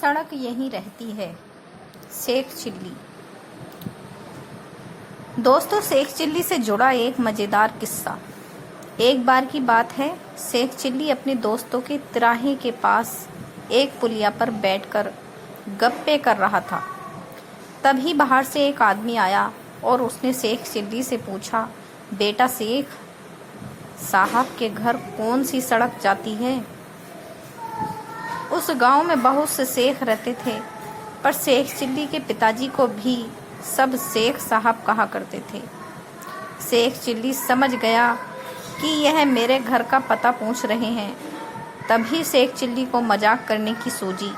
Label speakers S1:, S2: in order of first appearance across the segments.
S1: सड़क यहीं रहती है। शेख चिल्ली। दोस्तों, शेख चिल्ली से जुड़ा एक मज़ेदार किस्सा। एक बार की बात है, शेख चिल्ली अपने दोस्तों के तिराहे के पास एक पुलिया पर बैठकर गप्पे कर रहा था। तभी बाहर से एक आदमी आया और उसने शेख चिल्ली से पूछा, बेटा शेख साहब के घर कौन सी सड़क जाती है? उस गांव में बहुत से शेख रहते थे, पर शेख चिल्ली के पिताजी को भी सब शेख साहब कहा करते थे। शेख चिल्ली समझ गया कि यह मेरे घर का पता पूछ रहे हैं। तभी शेख चिल्ली को मजाक करने की सूझी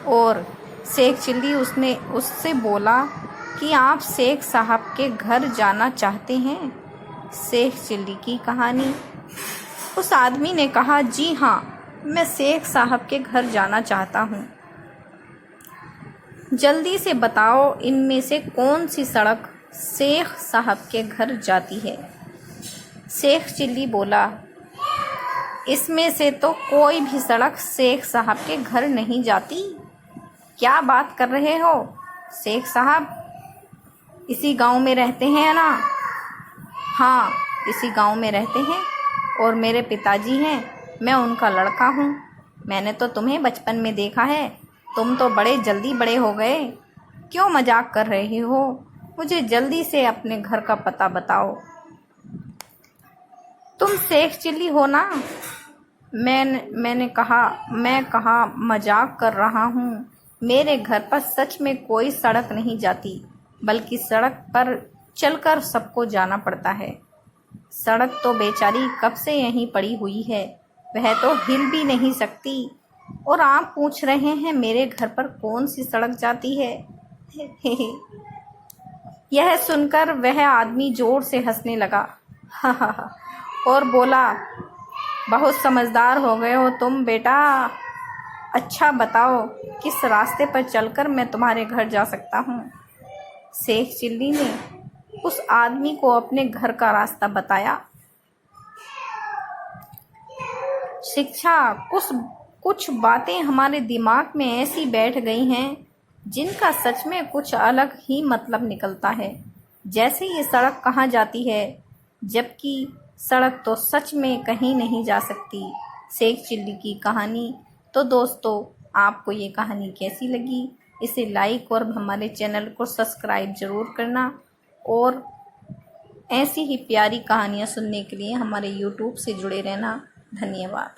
S1: और शेख चिल्ली उससे बोला कि आप शेख साहब के घर जाना चाहते हैं? शेख चिल्ली की कहानी। उस आदमी ने कहा, जी हाँ, मैं शेख साहब के घर जाना चाहता हूँ। जल्दी से बताओ, इनमें से कौन सी सड़क शेख साहब के घर जाती है? शेख चिल्ली बोला, इसमें से तो कोई भी सड़क शेख साहब के घर नहीं जाती। क्या बात कर रहे हो? शेख साहब इसी गांव में रहते हैं ना? हाँ, इसी गांव में रहते हैं और मेरे पिताजी हैं, मैं उनका लड़का हूँ। मैंने तो तुम्हें बचपन में देखा है, तुम तो बड़े जल्दी बड़े हो गए। क्यों मजाक कर रहे हो? मुझे जल्दी से अपने घर का पता बताओ। तुम शेख चिल्ली हो ना? मैं कहा मजाक कर रहा हूँ। मेरे घर पर सच में कोई सड़क नहीं जाती, बल्कि सड़क पर चलकर सबको जाना पड़ता है। सड़क तो बेचारी कब से यहीं पड़ी हुई है, वह तो हिल भी नहीं सकती, और आप पूछ रहे हैं मेरे घर पर कौन सी सड़क जाती है? यह सुनकर वह आदमी जोर से हंसने लगा और बोला, बहुत समझदार हो गए हो तुम बेटा। अच्छा बताओ, किस रास्ते पर चलकर मैं तुम्हारे घर जा सकता हूँ? शेख चिल्ली ने उस आदमी को अपने घर का रास्ता बताया। शिक्षा, कुछ बातें हमारे दिमाग में ऐसी बैठ गई हैं जिनका सच में कुछ अलग ही मतलब निकलता है। जैसे ये सड़क कहाँ जाती है, जबकि सड़क तो सच में कहीं नहीं जा सकती। शेख चिल्ली की कहानी। तो दोस्तों, आपको ये कहानी कैसी लगी? इसे लाइक और हमारे चैनल को सब्सक्राइब ज़रूर करना, और ऐसी ही प्यारी कहानियाँ सुनने के लिए हमारे YouTube से जुड़े रहना। धन्यवाद।